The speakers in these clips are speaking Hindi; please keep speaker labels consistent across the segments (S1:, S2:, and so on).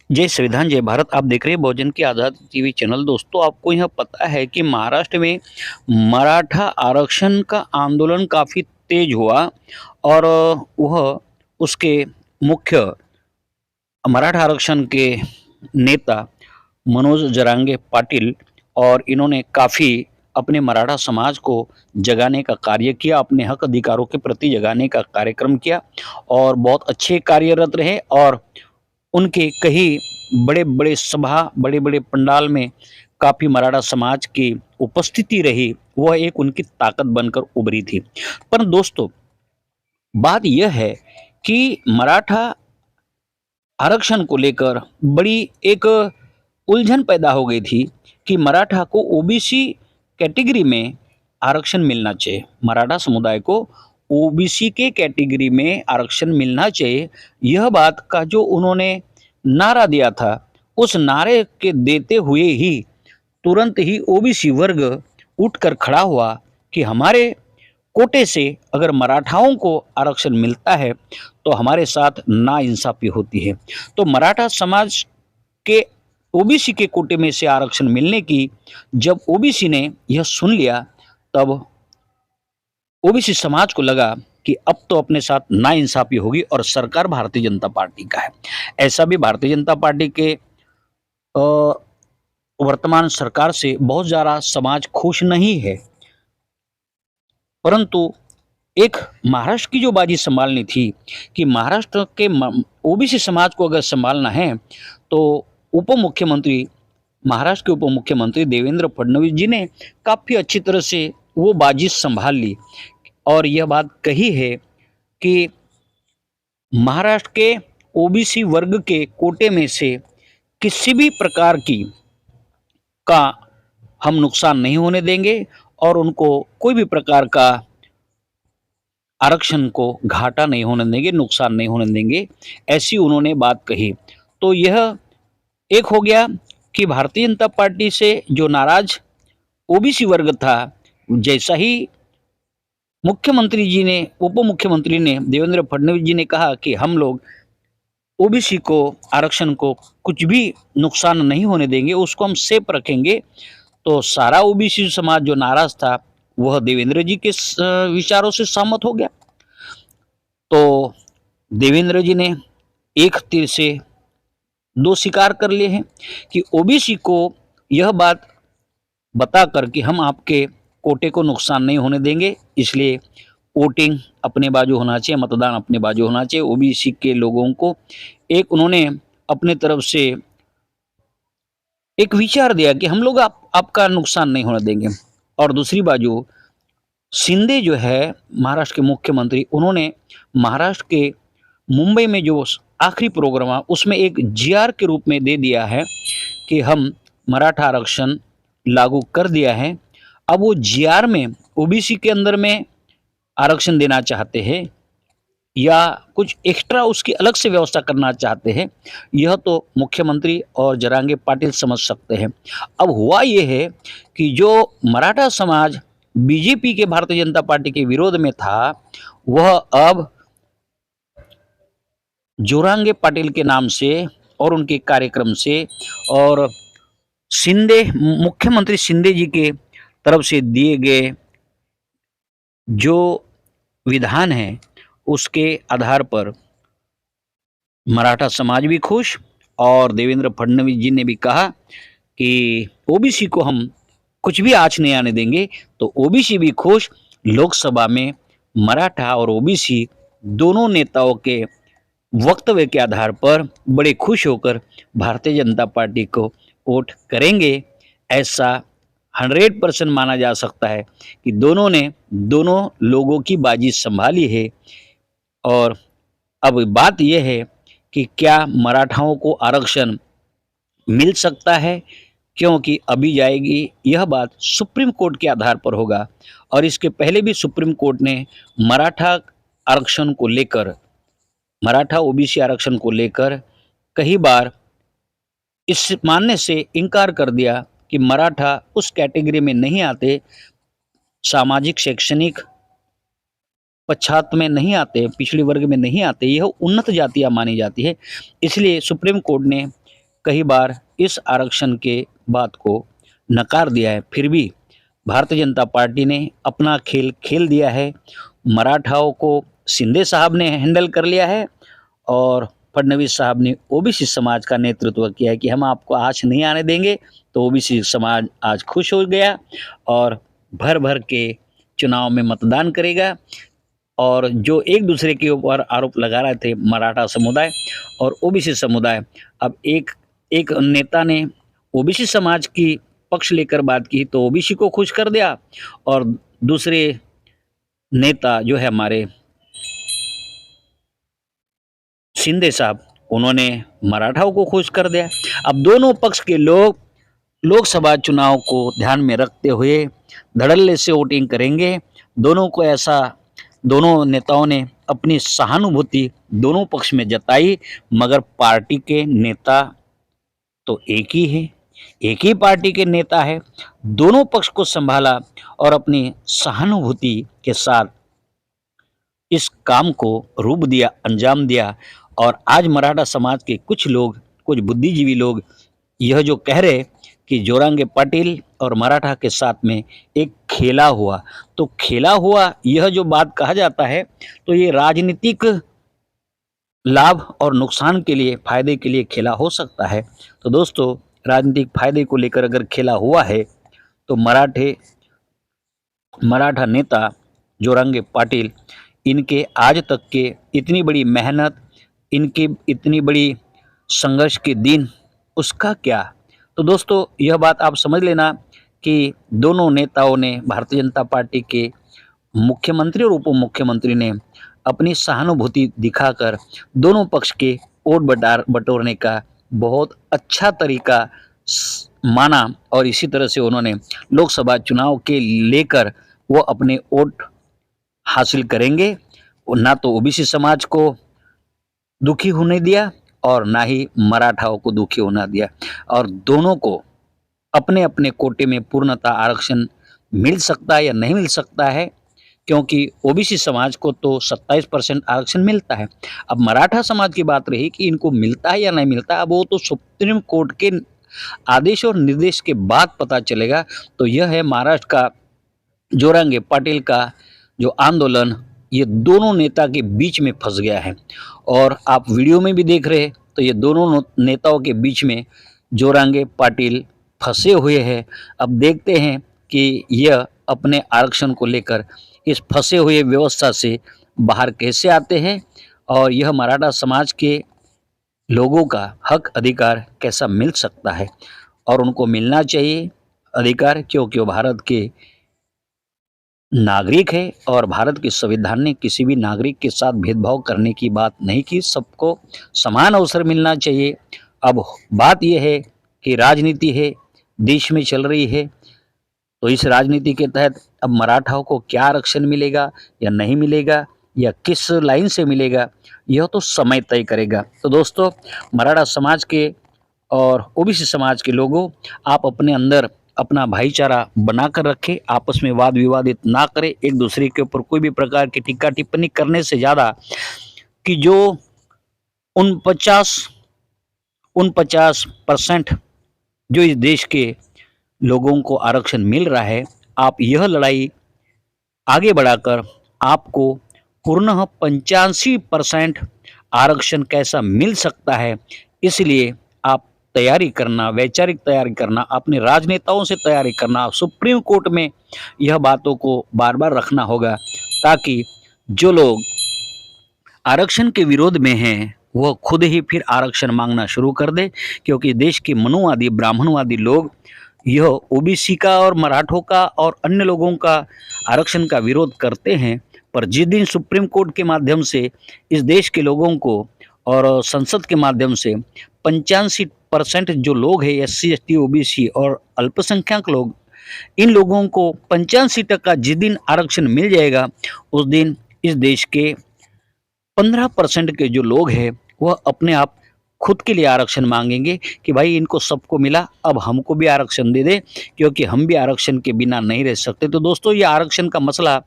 S1: जय संविधान जय भारत। आप देख रहे हैं बहुजन की आज़ादी टीवी चैनल। दोस्तों, आपको यह पता है कि महाराष्ट्र में मराठा आरक्षण का आंदोलन काफ़ी तेज हुआ और वह उसके मुख्य मराठा आरक्षण के नेता मनोज जरांगे पाटिल और इन्होंने काफ़ी अपने मराठा समाज को जगाने का कार्य किया, अपने हक अधिकारों के प्रति जगाने का कार्यक्रम किया और बहुत अच्छे कार्यरत रहे। और उनके कई बड़े-बड़े सभा, बड़े-बड़े पंडाल में काफ़ी मराठा समाज की उपस्थिति रही, वह एक उनकी ताकत बनकर उभरी थी। पर दोस्तों, बात यह है कि मराठा आरक्षण को लेकर बड़ी एक उलझन पैदा हो गई थी कि मराठा को ओबीसी कैटेगरी में आरक्षण मिलना चाहिए। मराठा समुदाय को ओबीसी के कैटेगरी में आरक्षण मिलना चाहिए। यह बात का जो उन्होंने नारा दिया था, उस नारे के देते हुए ही तुरंत ही ओबीसी वर्ग उठकर खड़ा हुआ कि हमारे कोटे से अगर मराठाओं को आरक्षण मिलता है तो हमारे साथ नाइंसाफ़ी होती है। तो मराठा समाज के ओबीसी के कोटे में से आरक्षण मिलने की जब ओबीसी ने यह सुन लिया, तब ओबीसी समाज को लगा कि अब तो अपने साथ नाइंसाफ़ी होगी और सरकार भारतीय जनता पार्टी का है। ऐसा भी भारतीय जनता पार्टी के वर्तमान सरकार से बहुत ज़्यादा समाज खुश नहीं है। परंतु एक महाराष्ट्र की जो बाजी संभालनी थी कि महाराष्ट्र के ओबीसी समाज को अगर संभालना है तो उप मुख्यमंत्री महाराष्ट्र के उप मुख्यमंत्री देवेंद्र फडणवीस जी ने काफ़ी अच्छी तरह से वो बाजी संभाल ली और यह बात कही है कि महाराष्ट्र के ओबीसी वर्ग के कोटे में से किसी भी प्रकार की का हम नुकसान नहीं होने देंगे और उनको कोई भी प्रकार का आरक्षण को घाटा नहीं होने देंगे, नुकसान नहीं होने देंगे, ऐसी उन्होंने बात कही। तो यह एक हो गया कि भारतीय जनता पार्टी से जो नाराज ओबीसी वर्ग था, जैसा ही मुख्यमंत्री जी ने, उप मुख्यमंत्री ने, देवेंद्र फडणवीस जी ने कहा कि हम लोग ओबीसी को, आरक्षण को कुछ भी नुकसान नहीं होने देंगे, उसको हम सेफ रखेंगे, तो सारा ओबीसी समाज जो नाराज था वह देवेंद्र जी के विचारों से सहमत हो गया। तो देवेंद्र जी ने एक तीर से दो शिकार कर लिए हैं कि ओबीसी को यह बात बताकर कि हम आपके कोटे को नुकसान नहीं होने देंगे, इसलिए वोटिंग अपने बाजू होना चाहिए, मतदान अपने बाजू होना चाहिए। ओबीसी के लोगों को एक उन्होंने अपने तरफ से एक विचार दिया कि हम लोग आपका नुकसान नहीं होने देंगे। और दूसरी बाजू शिंदे जो है महाराष्ट्र के मुख्यमंत्री, उन्होंने महाराष्ट्र के मुंबई में जो आखिरी प्रोग्राम हुआ उसमें एक जीआर के रूप में दे दिया है कि हम मराठा आरक्षण लागू कर दिया है। अब वो जीआर में ओबीसी के अंदर में आरक्षण देना चाहते हैं या कुछ एक्स्ट्रा उसकी अलग से व्यवस्था करना चाहते हैं, यह तो मुख्यमंत्री और जरांगे पाटिल समझ सकते हैं। अब हुआ ये है कि जो मराठा समाज बीजेपी के, भारतीय जनता पार्टी के विरोध में था, वह अब जोरांगे पाटिल के नाम से और उनके कार्यक्रम से और शिंदे, मुख्यमंत्री शिंदे जी के तरफ से दिए गए जो विधान है उसके आधार पर मराठा समाज भी खुश और देवेंद्र फडणवीस जी ने भी कहा कि ओबीसी को हम कुछ भी आँच नहीं आने देंगे। तो ओबीसी भी खुश। लोकसभा में मराठा और ओबीसी दोनों नेताओं के वक्तव्य के आधार पर बड़े खुश होकर भारतीय जनता पार्टी को वोट करेंगे। ऐसा 100% माना जा सकता है कि दोनों ने दोनों लोगों की बाजी संभाली है। और अब बात यह है कि क्या मराठाओं को आरक्षण मिल सकता है, क्योंकि अभी जाएगी यह बात सुप्रीम कोर्ट के आधार पर होगा। और इसके पहले भी सुप्रीम कोर्ट ने मराठा आरक्षण को लेकर, मराठा ओबीसी आरक्षण को लेकर कई बार इस मानने से इनकार कर दिया कि मराठा उस कैटेगरी में नहीं आते, सामाजिक शैक्षणिक पछात में नहीं आते, पिछड़े वर्ग में नहीं आते, यह उन्नत जातियाँ मानी जाती है। इसलिए सुप्रीम कोर्ट ने कई बार इस आरक्षण के बात को नकार दिया है, फिर भी भारतीय जनता पार्टी ने अपना खेल खेल दिया है। मराठाओं को शिंदे साहब ने हैंडल कर लिया है और फडणवीस साहब ने ओबीसी समाज का नेतृत्व किया है कि हम आपको आज नहीं आने देंगे। तो ओबीसी समाज आज खुश हो गया और भर भर के चुनाव में मतदान करेगा। और जो एक दूसरे के ऊपर आरोप लगा रहे थे मराठा समुदाय और ओबीसी समुदाय, अब एक नेता ने ओबीसी समाज की पक्ष लेकर बात की तो ओबीसी को खुश कर दिया और दूसरे नेता जो है हमारे शिंदे साहब, उन्होंने मराठाओं को खुश कर दिया। अब दोनों पक्ष के लोग लोकसभा चुनाव को ध्यान में रखते हुए धड़ल्ले से वोटिंग करेंगे। दोनों नेताओं ने अपनी सहानुभूति दोनों पक्ष में जताई, मगर पार्टी के नेता तो एक ही है, एक ही पार्टी के नेता है। दोनों पक्ष को संभाला और अपनी सहानुभूति के साथ इस काम को रूप दिया, अंजाम दिया। और आज मराठा समाज के कुछ लोग, कुछ बुद्धिजीवी लोग यह जो कह रहे कि जोरांगे पाटिल और मराठा के साथ में एक खेला हुआ, तो खेला हुआ यह जो बात कहा जाता है तो ये राजनीतिक लाभ और नुकसान के लिए, फायदे के लिए खेला हो सकता है। तो दोस्तों, राजनीतिक फायदे को लेकर अगर खेला हुआ है तो मराठा नेता जोरांगे पाटिल, इनके आज तक के इतनी बड़ी मेहनत, इनके इतनी बड़ी संघर्ष के दिन, उसका क्या। तो दोस्तों, यह बात आप समझ लेना कि दोनों नेताओं ने, भारतीय जनता पार्टी के मुख्यमंत्री और उप मुख्यमंत्री ने अपनी सहानुभूति दिखाकर दोनों पक्ष के वोट बटोरने का बहुत अच्छा तरीका माना और इसी तरह से उन्होंने लोकसभा चुनाव के लेकर वो अपने वोट हासिल करेंगे। ना तो ओबीसी समाज को दुखी होने दिया और ना ही मराठाओं को दुखी होना दिया, और दोनों को अपने अपने कोटे में पूर्णतः आरक्षण मिल सकता है या नहीं मिल सकता है, क्योंकि ओबीसी समाज को तो 27% आरक्षण मिलता है। अब मराठा समाज की बात रही कि इनको मिलता है या नहीं मिलता, अब वो तो सुप्रीम कोर्ट के आदेश और निर्देश के बाद पता चलेगा। तो यह है महाराष्ट्र का जोरांगे पाटिल का जो आंदोलन, ये दोनों नेता के बीच में फंस गया है। और आप वीडियो में भी देख रहे हैं तो ये दोनों नेताओं के बीच में जोरांगे पाटिल फंसे हुए हैं। अब देखते हैं कि यह अपने आरक्षण को लेकर इस फंसे हुए व्यवस्था से बाहर कैसे आते हैं और यह मराठा समाज के लोगों का हक अधिकार कैसा मिल सकता है। और उनको मिलना चाहिए अधिकार, क्योंकि वो भारत के नागरिक है और भारत के संविधान ने किसी भी नागरिक के साथ भेदभाव करने की बात नहीं की, सबको समान अवसर मिलना चाहिए। अब बात यह है कि राजनीति है, देश में चल रही है, तो इस राजनीति के तहत अब मराठाओं को क्या आरक्षण मिलेगा या नहीं मिलेगा या किस लाइन से मिलेगा, यह तो समय तय करेगा। तो दोस्तों, मराठा समाज के और ओबीसी समाज के लोगों, आप अपने अंदर अपना भाईचारा बनाकर रखें, आपस में वाद विवादित ना करें, एक दूसरे के ऊपर कोई भी प्रकार की टीका टिप्पणी करने से ज़्यादा कि जो 49% जो इस देश के लोगों को आरक्षण मिल रहा है, आप यह लड़ाई आगे बढ़ाकर आपको पूर्णतः 85% आरक्षण कैसा मिल सकता है, इसलिए आप तैयारी करना, वैचारिक तैयारी करना, अपने राजनेताओं से तैयारी करना, सुप्रीम कोर्ट में यह बातों को बार बार रखना होगा, ताकि जो लोग आरक्षण के विरोध में हैं वह खुद ही फिर आरक्षण मांगना शुरू कर दे। क्योंकि देश के मनुवादी, ब्राह्मणवादी लोग यह ओबीसी का और मराठों का और अन्य लोगों का आरक्षण का विरोध करते हैं, पर जिस दिन सुप्रीम कोर्ट के माध्यम से इस देश के लोगों को और संसद के माध्यम से 85% जो लोग हैं, SC ST OBC और अल्पसंख्यक लोग, इन लोगों को 85% जिस दिन आरक्षण मिल जाएगा, उस दिन इस देश के 15% के जो लोग हैं वह अपने आप खुद के लिए आरक्षण मांगेंगे कि भाई इनको सबको मिला, अब हमको भी आरक्षण दे दे, क्योंकि हम भी आरक्षण के बिना नहीं रह सकते। तो दोस्तों, ये आरक्षण का मसला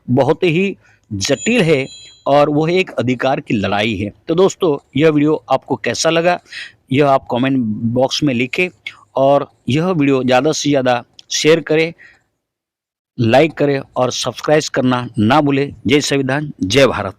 S1: बहुत ही जटिल है और वह एक अधिकार की लड़ाई है। तो दोस्तों, यह वीडियो आपको कैसा लगा यह आप कमेंट बॉक्स में लिखें और यह वीडियो ज़्यादा से ज़्यादा शेयर करें, लाइक करें और सब्सक्राइब करना ना भूलें। जय संविधान, जय भारत।